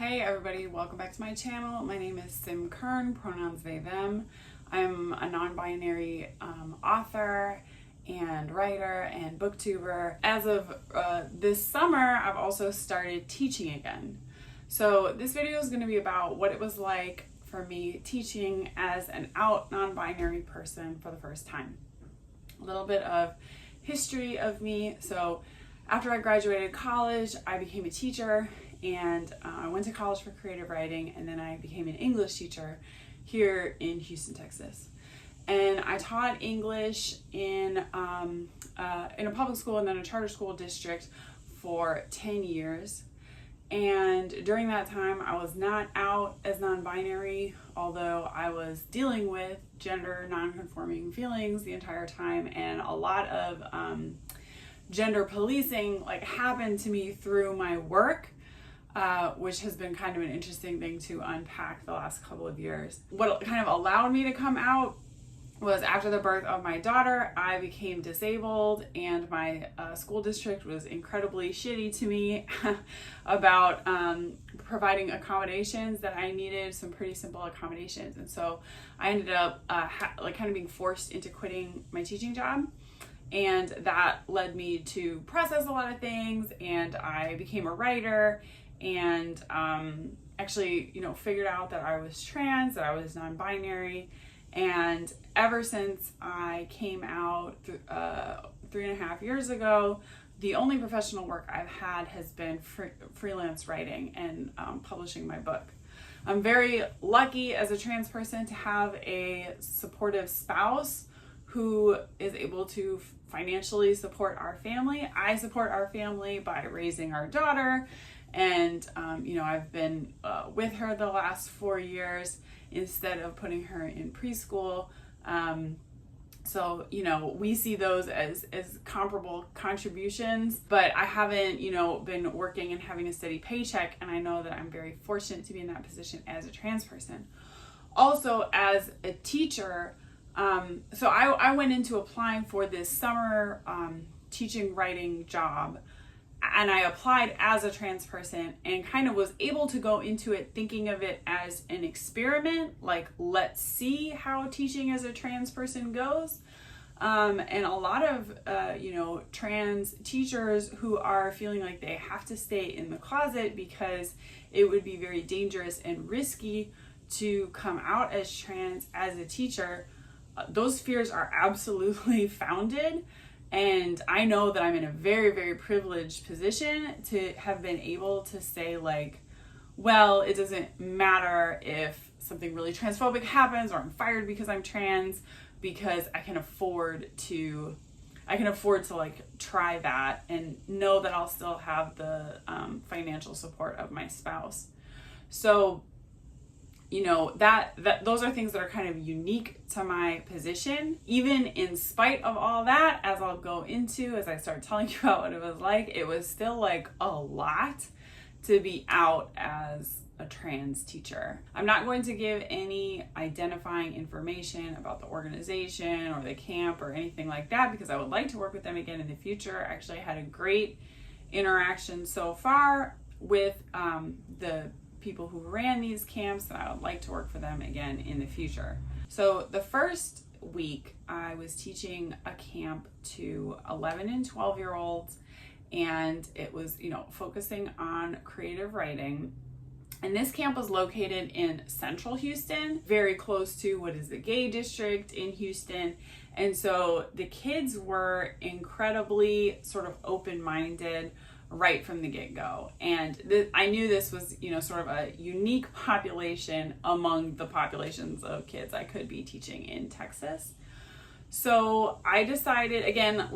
Hey everybody, welcome back to my channel. My name is Sim Kern, pronouns they, them. I'm a non-binary author and writer and booktuber. As of this summer, I've also started teaching again. So this video is going to be about what it was like for me teaching as an out non-binary person for the first time. A little bit of history of me. So after I graduated college, I became a teacher, and I went to college for creative writing, and then I became an English teacher here in Houston, Texas. And I taught English in a public school and then a charter school district for 10 years. And during that time, I was not out as non-binary, although I was dealing with gender non-conforming feelings the entire time, and a lot of gender policing happened to me through my work. Which has been kind of an interesting thing to unpack the last couple of years. What kind of allowed me to come out was after the birth of my daughter, I became disabled, and my school district was incredibly shitty to me about providing accommodations that I needed, some pretty simple accommodations. And so I ended up kind of being forced into quitting my teaching job. And that led me to process a lot of things, and I became a writer, and actually, figured out that I was trans, that I was non-binary. And ever since I came out 3.5 years ago, the only professional work I've had has been freelance writing and publishing my book. I'm very lucky as a trans person to have a supportive spouse who is able to financially support our family. I support our family by raising our daughter, and I've been with her the last 4 years instead of putting her in preschool. So we see those as comparable contributions, but I haven't been working and having a steady paycheck, and I know that I'm very fortunate to be in that position as a trans person. Also, as a teacher, so I went into applying for this summer teaching writing job, and I applied as a trans person and kind of was able to go into it thinking of it as an experiment, let's see how teaching as a trans person goes. And a lot of trans teachers who are feeling like they have to stay in the closet because it would be very dangerous and risky to come out as trans as a teacher, those fears are absolutely founded. And I know that I'm in a very, very privileged position to have been able to say well, it doesn't matter if something really transphobic happens or I'm fired because I'm trans, because I can afford to try that and know that I'll still have the financial support of my spouse. So those are things that are kind of unique to my position. Even in spite of all that, as I'll go into as I start telling you about what it was like, it was still a lot to be out as a trans teacher. I'm not going to give any identifying information about the organization or the camp or anything like that, because I would like to work with them again in the future. Actually, I had a great interaction so far with the people who ran these camps, and I would like to work for them again in the future. So the first week I was teaching a camp to 11 and 12-year-olds, and it was focusing on creative writing. And this camp was located in central Houston, very close to what is the gay district in Houston. And so the kids were incredibly sort of open-minded right from the get-go. And I knew this was, sort of a unique population among the populations of kids I could be teaching in Texas. So I decided, again,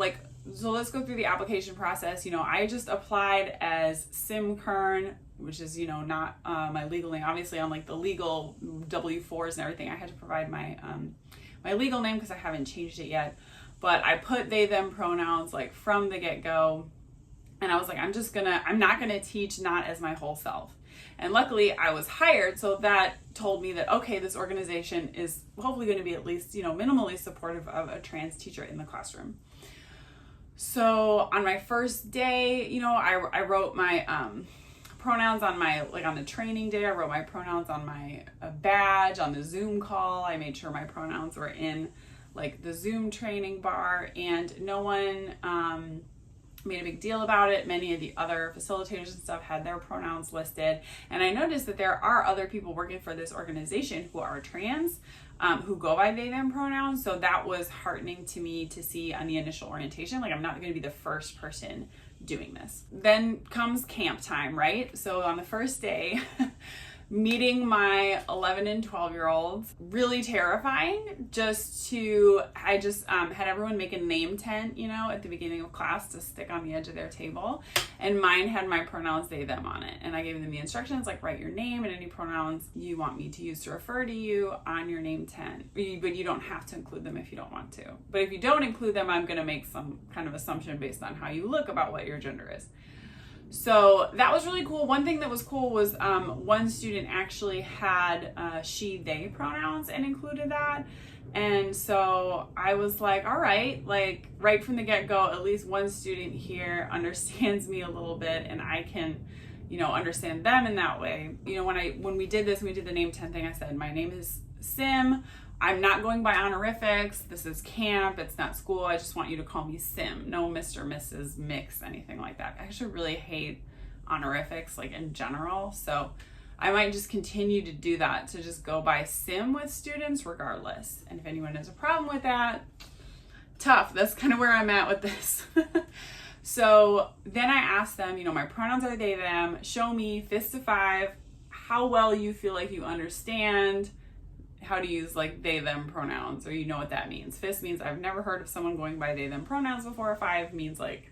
so let's go through the application process. I just applied as Sim Kern, which is, not my legal name. Obviously, on the legal W-4s and everything, I had to provide my my legal name because I haven't changed it yet. But I put they, them pronouns from the get-go. And I was I'm not gonna teach not as my whole self. And luckily I was hired, so that told me that, okay, this organization is hopefully gonna be at least, minimally supportive of a trans teacher in the classroom. So on my first day, I wrote my pronouns on my, like on the training day, I wrote my pronouns on my badge, on the Zoom call. I made sure my pronouns were in like the Zoom training bar, and no one made a big deal about it. Many of the other facilitators and stuff had their pronouns listed. And I noticed that there are other people working for this organization who are trans, who go by they, them pronouns. So that was heartening to me to see on the initial orientation. Like, I'm not going to be the first person doing this. Then comes camp time, right? So on the first day, meeting my 11 and 12-year-olds, really terrifying. I just had everyone make a name tent, at the beginning of class to stick on the edge of their table. And mine had my pronouns they, them on it. And I gave them the instructions, like write your name and any pronouns you want me to use to refer to you on your name tent. But you don't have to include them if you don't want to. But if you don't include them, I'm going to make some kind of assumption based on how you look about what your gender is. So that was really cool. One thing that was cool was one student actually had she, they pronouns and included that. And so I was like, all right, like right from the get-go, at least one student here understands me a little bit and I can, understand them in that way. When we did this, we did the name 10 thing, I said, my name is Sim. I'm not going by honorifics. This is camp. It's not school. I just want you to call me Sim. No Mr., Mrs., Mix, anything like that. I actually really hate honorifics, like in general. So I might just continue to do that, to just go by Sim with students regardless. And if anyone has a problem with that, tough. That's kind of where I'm at with this. So then I asked them, my pronouns are they, them. Show me, fist to 5, how well you feel like you understand how to use like they, them pronouns, or what that means. Fist means I've never heard of someone going by they, them pronouns before. 5 means like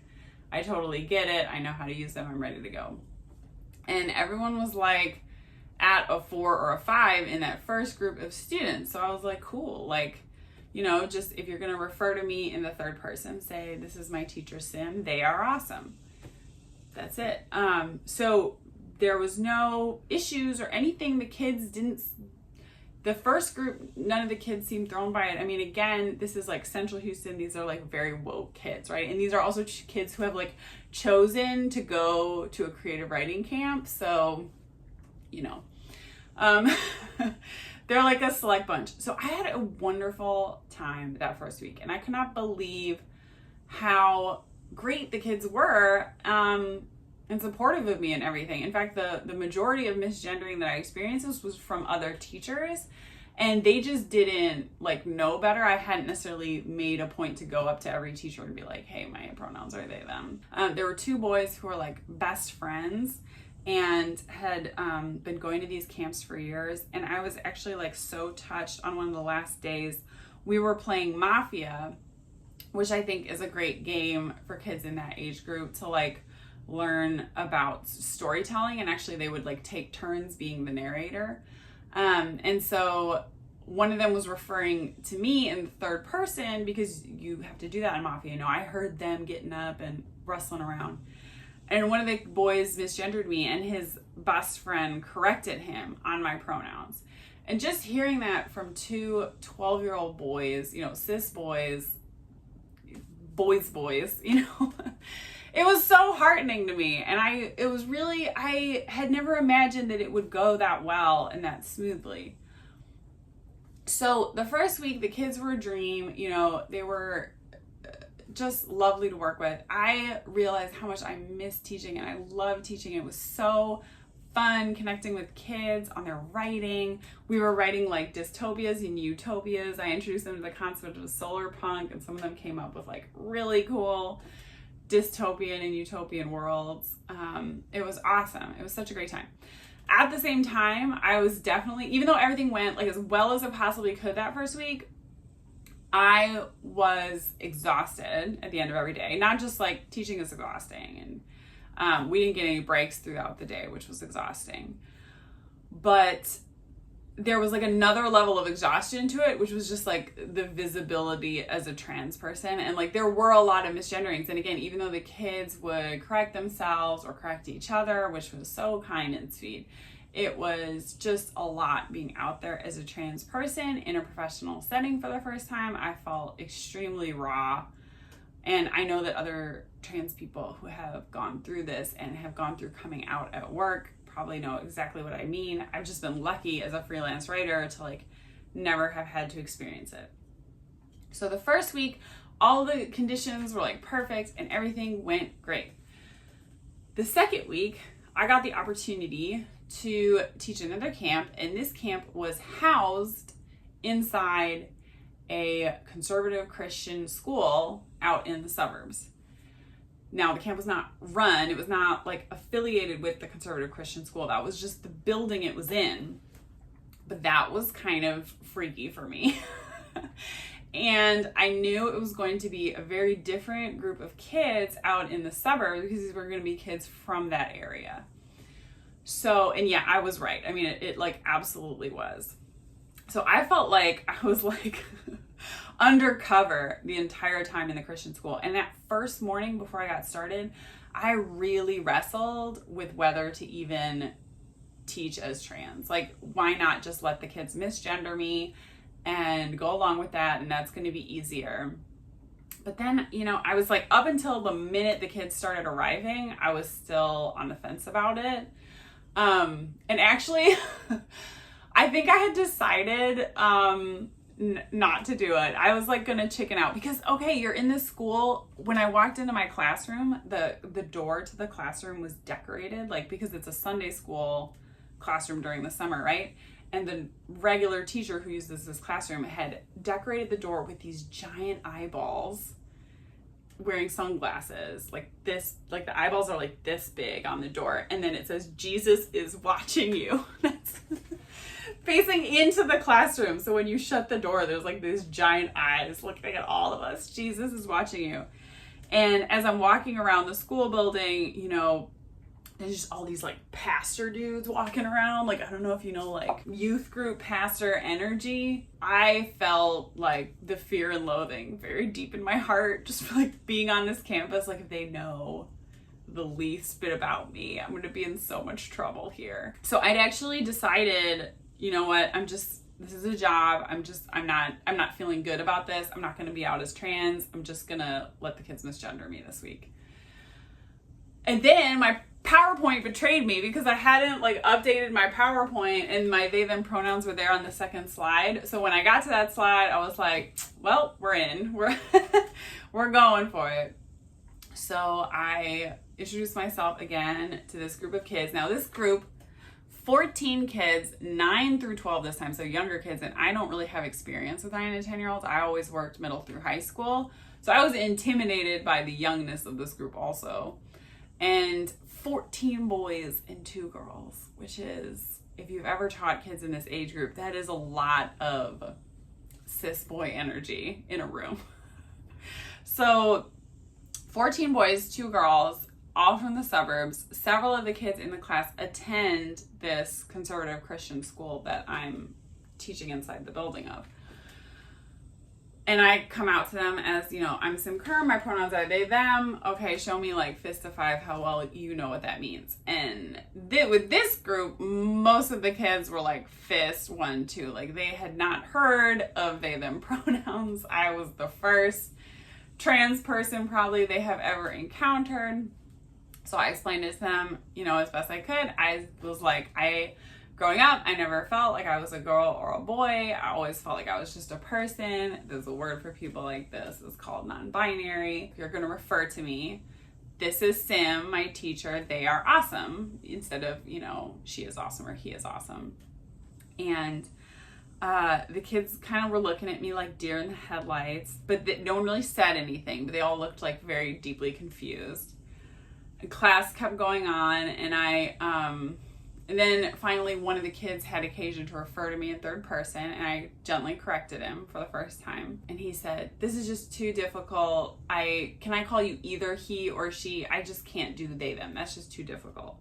I totally get it. I know how to use them. I'm ready to go. And everyone was like at a 4 or a 5 in that first group of students. So I was like, cool. Like, just if you're going to refer to me in the third person, say, this is my teacher, Sim. They are awesome. That's it. So there was no issues or anything. The first group, none of the kids seemed thrown by it. I mean, again, this is like Central Houston. These are like very woke kids, right? And these are also kids who have like chosen to go to a creative writing camp. So, they're like a select bunch. So I had a wonderful time that first week, and I could not believe how great the kids were. And supportive of me and everything. In fact, the majority of misgendering that I experienced was from other teachers, and they just didn't like know better. I hadn't necessarily made a point to go up to every teacher and be like, hey, my pronouns are they, them. There were 2 boys who were like best friends and had been going to these camps for years. And I was actually like so touched on one of the last days. We were playing Mafia, which I think is a great game for kids in that age group to like learn about storytelling, and actually they would like take turns being the narrator. And so one of them was referring to me in the third person because you have to do that in Mafia. I heard them getting up and rustling around, and one of the boys misgendered me, and his best friend corrected him on my pronouns. And just hearing that from 2 12-year-old boys, cis boys, boys, it was so heartening to me. And I had never imagined that it would go that well and that smoothly. So the first week, the kids were a dream. They were just lovely to work with. I realized how much I miss teaching, and I love teaching. It was so fun connecting with kids on their writing. We were writing like dystopias and utopias. I introduced them to the concept of solar punk, and some of them came up with like really cool dystopian and utopian worlds. It was awesome. It was such a great time. At the same time, I was definitely, even though everything went like as well as it possibly could that first week, I was exhausted at the end of every day. Not just like teaching is exhausting, and we didn't get any breaks throughout the day, which was exhausting. But there was like another level of exhaustion to it, which was just like the visibility as a trans person. And like there were a lot of misgenderings. And again, even though the kids would correct themselves or correct each other, which was so kind and sweet, it was just a lot being out there as a trans person in a professional setting for the first time. I felt extremely raw. And I know that other trans people who have gone through this and have gone through coming out at work probably know exactly what I mean. I've just been lucky as a freelance writer to like never have had to experience it. So the first week, all the conditions were like perfect and everything went great. The second week, I got the opportunity to teach another camp, and this camp was housed inside a conservative Christian school out in the suburbs. Now, the camp was not run, it was not like affiliated with the conservative Christian school. That was just the building it was in. But that was kind of freaky for me. And I knew it was going to be a very different group of kids out in the suburbs because these were going to be kids from that area. So, and yeah, I was right. I mean, it like absolutely was. So I felt like I was like undercover the entire time in the Christian school. And that first morning before I got started, I really wrestled with whether to even teach as trans. Like, why not just let the kids misgender me and go along with that, and that's going to be easier. But then, you know, I was like, up until the minute the kids started arriving, I was still on the fence about it. And actually, I think I had decided not to do it. I was like going to chicken out because, okay, you're in this school. When I walked into my classroom, the door to the classroom was decorated, like, because it's a Sunday school classroom during the summer, right? And the regular teacher who uses this classroom had decorated the door with these giant eyeballs wearing sunglasses like this, like the eyeballs are like this big on the door, and then it says Jesus is watching you. That's facing into the classroom. So when you shut the door, there's like these giant eyes looking at all of us. Jesus is watching you. And as I'm walking around the school building, you know, there's just all these like pastor dudes walking around. Like, I don't know if you know, like youth group pastor energy. I felt like the fear and loathing very deep in my heart, just for like being on this campus. Like, if they know the least bit about me, I'm going to be in so much trouble here. So I'd actually decided, you know what, this is a job. I'm not feeling good about this. I'm not going to be out as trans. I'm just going to let the kids misgender me this week. And then my PowerPoint betrayed me because I hadn't like updated my PowerPoint, and my they them pronouns were there on the second slide. So when I got to that slide, I was like, well, we're in. We're going for it. So I introduced myself again to this group of kids. Now this group, 14 kids, 9 through 12 this time, so younger kids, and I don't really have experience with 9 and 10-year-olds. I always worked middle through high school. So I was intimidated by the youngness of this group also. And 14 boys and 2 girls, which is, if you've ever taught kids in this age group, that is a lot of cis boy energy in a room. So 14 boys, 2 girls, all from the suburbs. Several of the kids in the class attend this conservative Christian school that I'm teaching inside the building of. And I come out to them as, you know, I'm Sim Kern, my pronouns are they, them. Okay, show me like fist to 5 how well you know what that means. And with this group, most of the kids were like fist 1, 2. Like, they had not heard of they, them pronouns. I was the first trans person probably they have ever encountered. So I explained it to them, you know, as best I could. I was like, growing up, I never felt like I was a girl or a boy. I always felt like I was just a person. There's a word for people like this. It's called non-binary. If you're going to refer to me, this is Sim, my teacher. They are awesome. Instead of, you know, she is awesome or he is awesome. And the kids kind of were looking at me like deer in the headlights, but no one really said anything. But they all looked like very deeply confused. And class kept going on, and and then finally one of the kids had occasion to refer to me in third person, and I gently corrected him for the first time. And he said, "This is just too difficult. Can I call you either he or she? I just can't do they, them. That's just too difficult."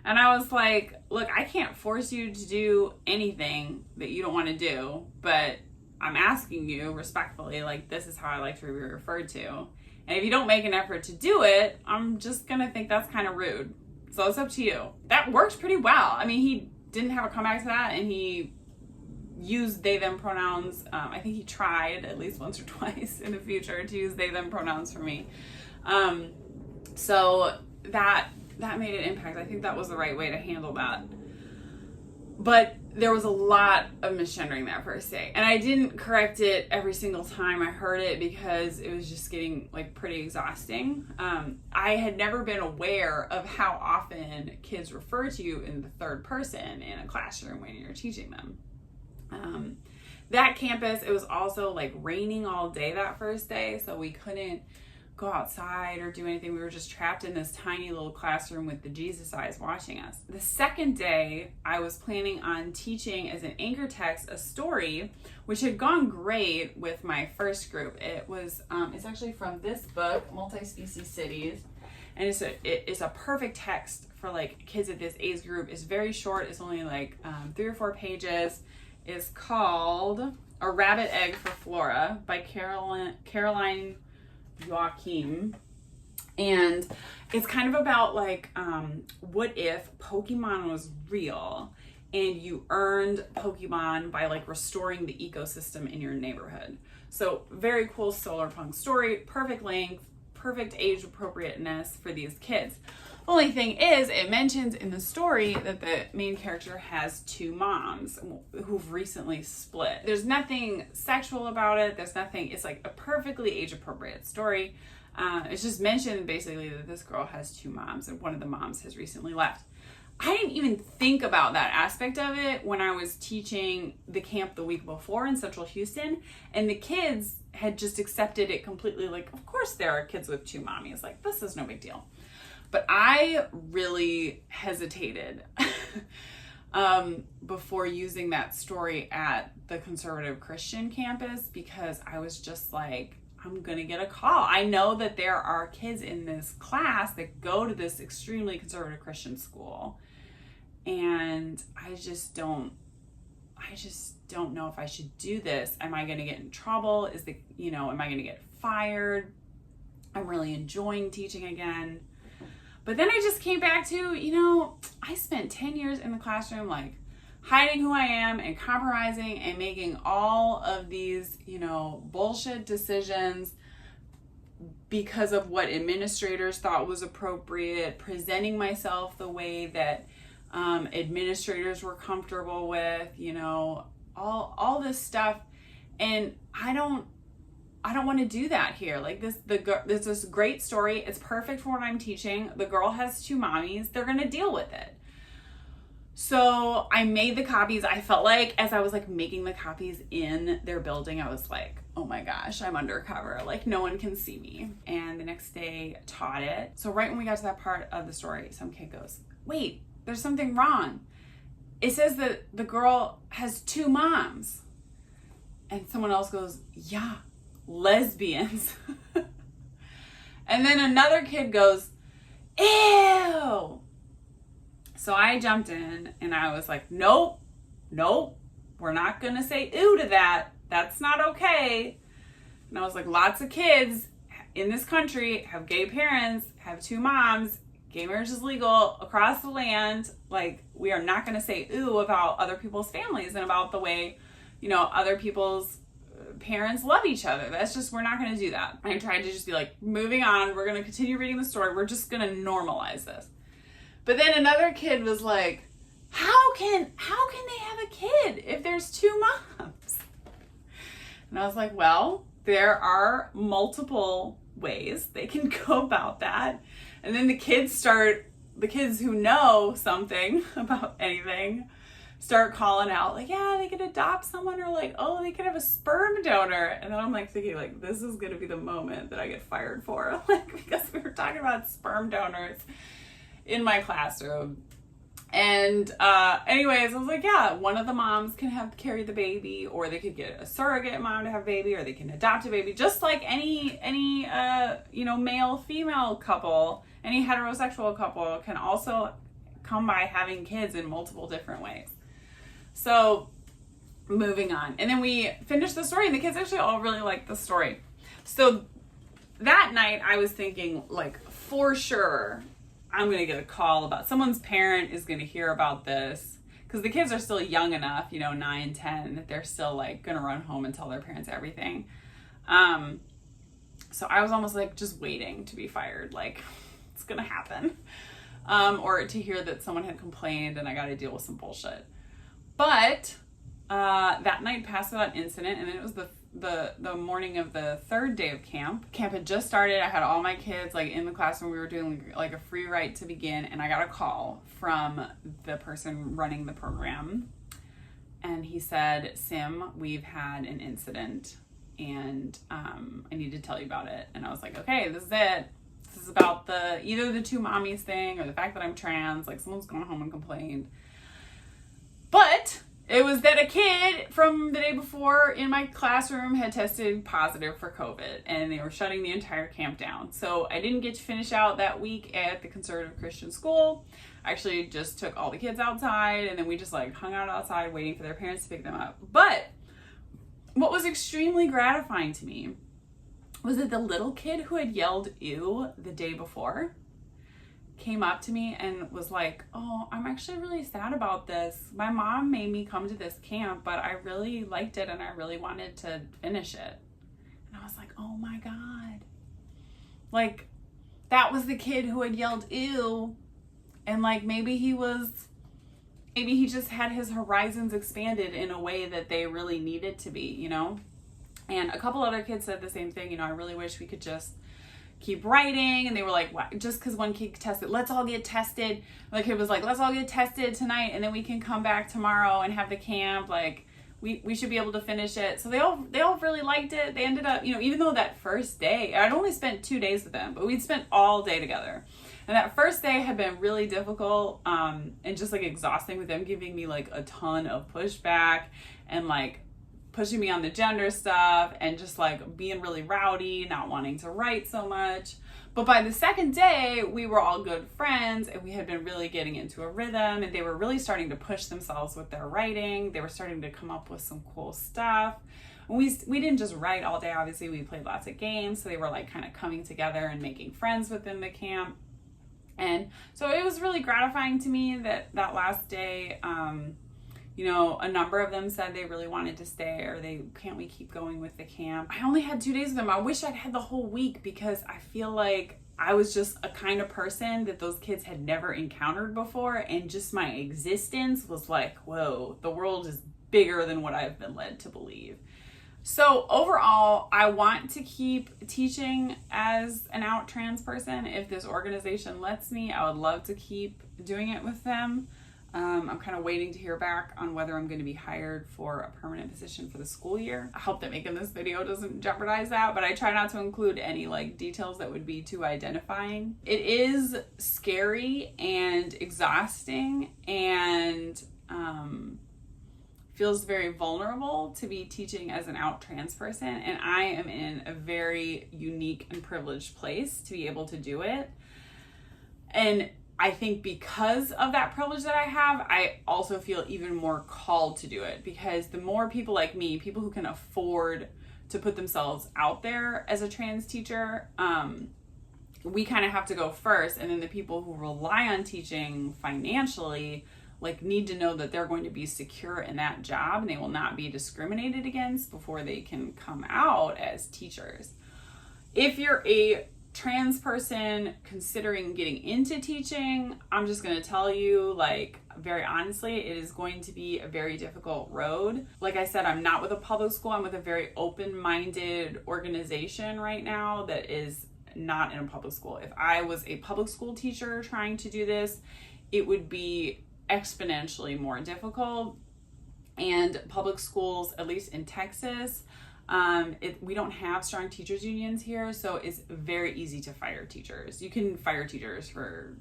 And I was like, look, I can't force you to do anything that you don't want to do, but I'm asking you respectfully, like, this is how I like to be referred to. And if you don't make an effort to do it, I'm just going to think that's kind of rude. So it's up to you. That worked pretty well. I mean, he didn't have a comeback to that, and he used they, them pronouns. I think he tried at least once or twice in the future to use they, them pronouns for me. So that that made an impact. I think that was the right way to handle that. But there was a lot of misgendering that first day. And I didn't correct it every single time I heard it because it was just getting like pretty exhausting. I had never been aware of how often kids refer to you in the third person in a classroom when you're teaching them. That campus, it was also like raining all day that first day, so we couldn't go outside or do anything. We were just trapped in this tiny little classroom with the Jesus eyes watching us. The second day, I was planning on teaching as an anchor text a story, which had gone great with my first group. It was, it's actually from this book, Multi-Species Cities, and it's a perfect text for like kids at this age group. It's very short. It's only like 3 or 4 pages. It's called A Rabbit Egg for Flora by Caroline Joachim. And it's kind of about like, what if Pokemon was real and you earned Pokemon by like restoring the ecosystem in your neighborhood. So very cool solar punk story, perfect length, perfect age appropriateness for these kids. Only thing is, it mentions in the story that the main character has 2 moms who've recently split. There's nothing sexual about it. There's nothing, it's like a perfectly age appropriate story. It's just mentioned basically that this girl has 2 moms and one of the moms has recently left. I didn't even think about that aspect of it when I was teaching the camp the week before in Central Houston, and the kids had just accepted it completely, like, of course there are kids with 2 mommies, like this is no big deal. But I really hesitated before using that story at the conservative Christian campus because I was just like, I'm going to get a call. I know that there are kids in this class that go to this extremely conservative Christian school. And I just don't know if I should do this. Am I going to get in trouble? Am I going to get fired? I'm really enjoying teaching again. But then I just came back to, I spent 10 years in the classroom, like hiding who I am and compromising and making all of these, bullshit decisions because of what administrators thought was appropriate, presenting myself the way that administrators were comfortable with, all this stuff. And I don't want to do that here. Like this is a great story. It's perfect for what I'm teaching. The girl has 2 mommies. They're going to deal with it. So I made the copies. I felt like as I was like making the copies in their building, I was like, oh my gosh, I'm undercover. Like no one can see me. And the next day taught it. So right when we got to that part of the story, some kid goes, wait, there's something wrong. It says that the girl has 2 moms. And someone else goes, yeah, lesbians. And then another kid goes, ew. So I jumped in and I was like, nope, we're not going to say ew to that. That's not okay. And I was like, lots of kids in this country have gay parents, have 2 moms. Gay marriage is legal across the land. Like, we are not going to say ooh about other people's families and about the way, other people's parents love each other. That's just, we're not going to do that. I tried to just be like, moving on. We're going to continue reading the story. We're just going to normalize this. But then another kid was like, how can they have a kid if there's 2 moms? And I was like, well, there are multiple ways they can go about that. And then the kids who know something about anything start calling out like, yeah, they could adopt someone, or like, oh, they could have a sperm donor. And then I'm like thinking like, this is going to be the moment that I get fired for, like, because we were talking about sperm donors in my classroom. And anyways, I was like, yeah, one of the moms can carry the baby, or they could get a surrogate mom to have a baby, or they can adopt a baby, just like any male female couple, any heterosexual couple can also come by having kids in multiple different ways. So moving on. And then we finished the story, and the kids actually all really liked the story. So that night I was thinking, like, for sure I'm going to get a call about someone's parent is going to hear about this, because the kids are still young enough, 9, 10, that they're still like going to run home and tell their parents everything. So I was almost like just waiting to be fired. Like, it's going to happen. or to hear that someone had complained and I got to deal with some bullshit. But that night passed without incident, and then it was the morning of the third day of camp. Camp had just started. I had all my kids like in the classroom. We were doing like a free write to begin, and I got a call from the person running the program, and he said, "Sim, we've had an incident, and I need to tell you about it." And I was like, "Okay, this is it. This is about either the two mommies thing or the fact that I'm trans. Like someone's gone home and complained." But it was that a kid from the day before in my classroom had tested positive for COVID, and they were shutting the entire camp down. So I didn't get to finish out that week at the conservative Christian school. I actually just took all the kids outside, and then we just like hung out outside waiting for their parents to pick them up. But what was extremely gratifying to me was that the little kid who had yelled "ew" the day before came up to me and was like, "Oh, I'm actually really sad about this. My mom made me come to this camp, but I really liked it and I really wanted to finish it." And I was like, oh my God. Like, that was the kid who had yelled "ew," and like maybe he just had his horizons expanded in a way that they really needed to be, you know? And a couple other kids said the same thing, you know, "I really wish we could just keep writing," and they were like, "What? Just because one kid tested, let's all get tested." The kid was like, "Let's all get tested tonight, and then we can come back tomorrow and have the camp. Like, we should be able to finish it." So they all really liked it. They ended up, you know, even though that first day, I'd only spent 2 days with them, but we'd spent all day together. And that first day had been really difficult, and just like exhausting, with them giving me like a ton of pushback and like pushing me on the gender stuff and just like being really rowdy, not wanting to write so much. But by the second day, we were all good friends and we had been really getting into a rhythm, and they were really starting to push themselves with their writing. They were starting to come up with some cool stuff. We didn't just write all day, obviously. We played lots of games, so they were like kind of coming together and making friends within the camp. And so it was really gratifying to me that last day, you know, a number of them said they really wanted to stay, or can't we keep going with the camp? I only had 2 days with them. I wish I'd had the whole week, because I feel like I was just a kind of person that those kids had never encountered before, and just my existence was like, whoa, the world is bigger than what I've been led to believe. So overall, I want to keep teaching as an out trans person. If this organization lets me, I would love to keep doing it with them. I'm kind of waiting to hear back on whether I'm going to be hired for a permanent position for the school year. I hope that making this video doesn't jeopardize that, but I try not to include any like details that would be too identifying. It is scary and exhausting, and feels very vulnerable to be teaching as an out trans person, and I am in a very unique and privileged place to be able to do it. And I think because of that privilege that I have, I also feel even more called to do it, because the more people like me, people who can afford to put themselves out there as a trans teacher, we kind of have to go first, and then the people who rely on teaching financially like need to know that they're going to be secure in that job and they will not be discriminated against before they can come out as teachers. If you're a trans person considering getting into teaching, I'm just going to tell you, like, very honestly, it is going to be a very difficult road. Like I said, I'm not with a public school. I'm with a very open-minded organization right now that is not in a public school. If I was a public school teacher trying to do this, it would be exponentially more difficult. And public schools, at least in Texas, we don't have strong teachers unions here, so it's very easy to fire teachers. You can fire teachers for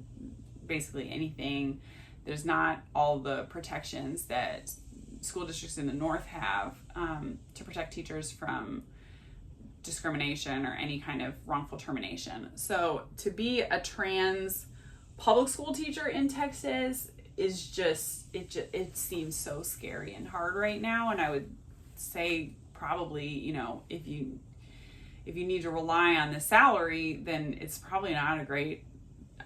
basically anything. There's not all the protections that school districts in the north have to protect teachers from discrimination or any kind of wrongful termination. So to be a trans public school teacher in Texas is just it seems so scary and hard right now. And I would say probably, you know, if you need to rely on the salary, then it's probably not a great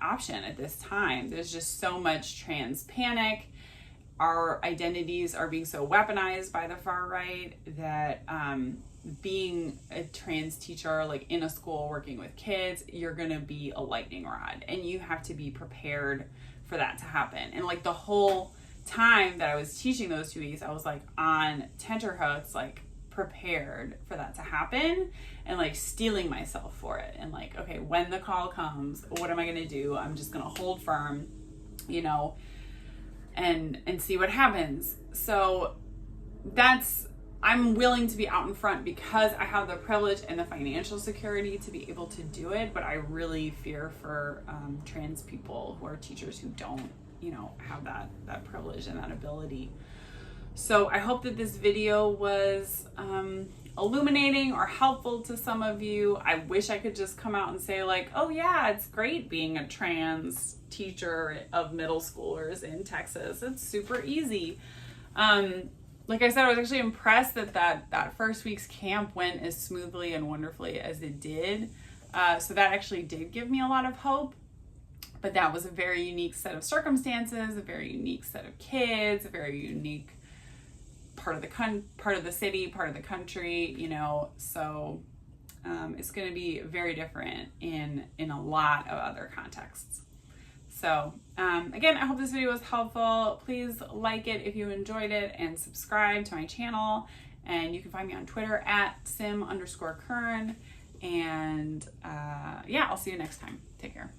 option at this time. There's just so much trans panic. Our identities are being so weaponized by the far right that being a trans teacher, like in a school working with kids, you're gonna be a lightning rod, and you have to be prepared for that to happen. And like the whole time that I was teaching those 2 weeks, I was like on tenterhooks, like prepared for that to happen, and like steeling myself for it, and like, okay, when the call comes, what am I gonna do? I'm just gonna hold firm, you know, and see what happens. So I'm willing to be out in front because I have the privilege and the financial security to be able to do it, but I really fear for trans people who are teachers who don't, you know, have that privilege and that ability. So I hope that this video was illuminating or helpful to some of you. I wish I could just come out and say like, oh yeah, it's great being a trans teacher of middle schoolers in Texas. It's super easy. Like I said, I was actually impressed that first week's camp went as smoothly and wonderfully as it did. So that actually did give me a lot of hope. But that was a very unique set of circumstances, a very unique set of kids, a very unique part of the city, part of the country, you know. So it's going to be very different in a lot of other contexts. So again, I hope this video was helpful. Please like it if you enjoyed it, and subscribe to my channel. And you can find me on Twitter at sim_Kern. And yeah, I'll see you next time. Take care.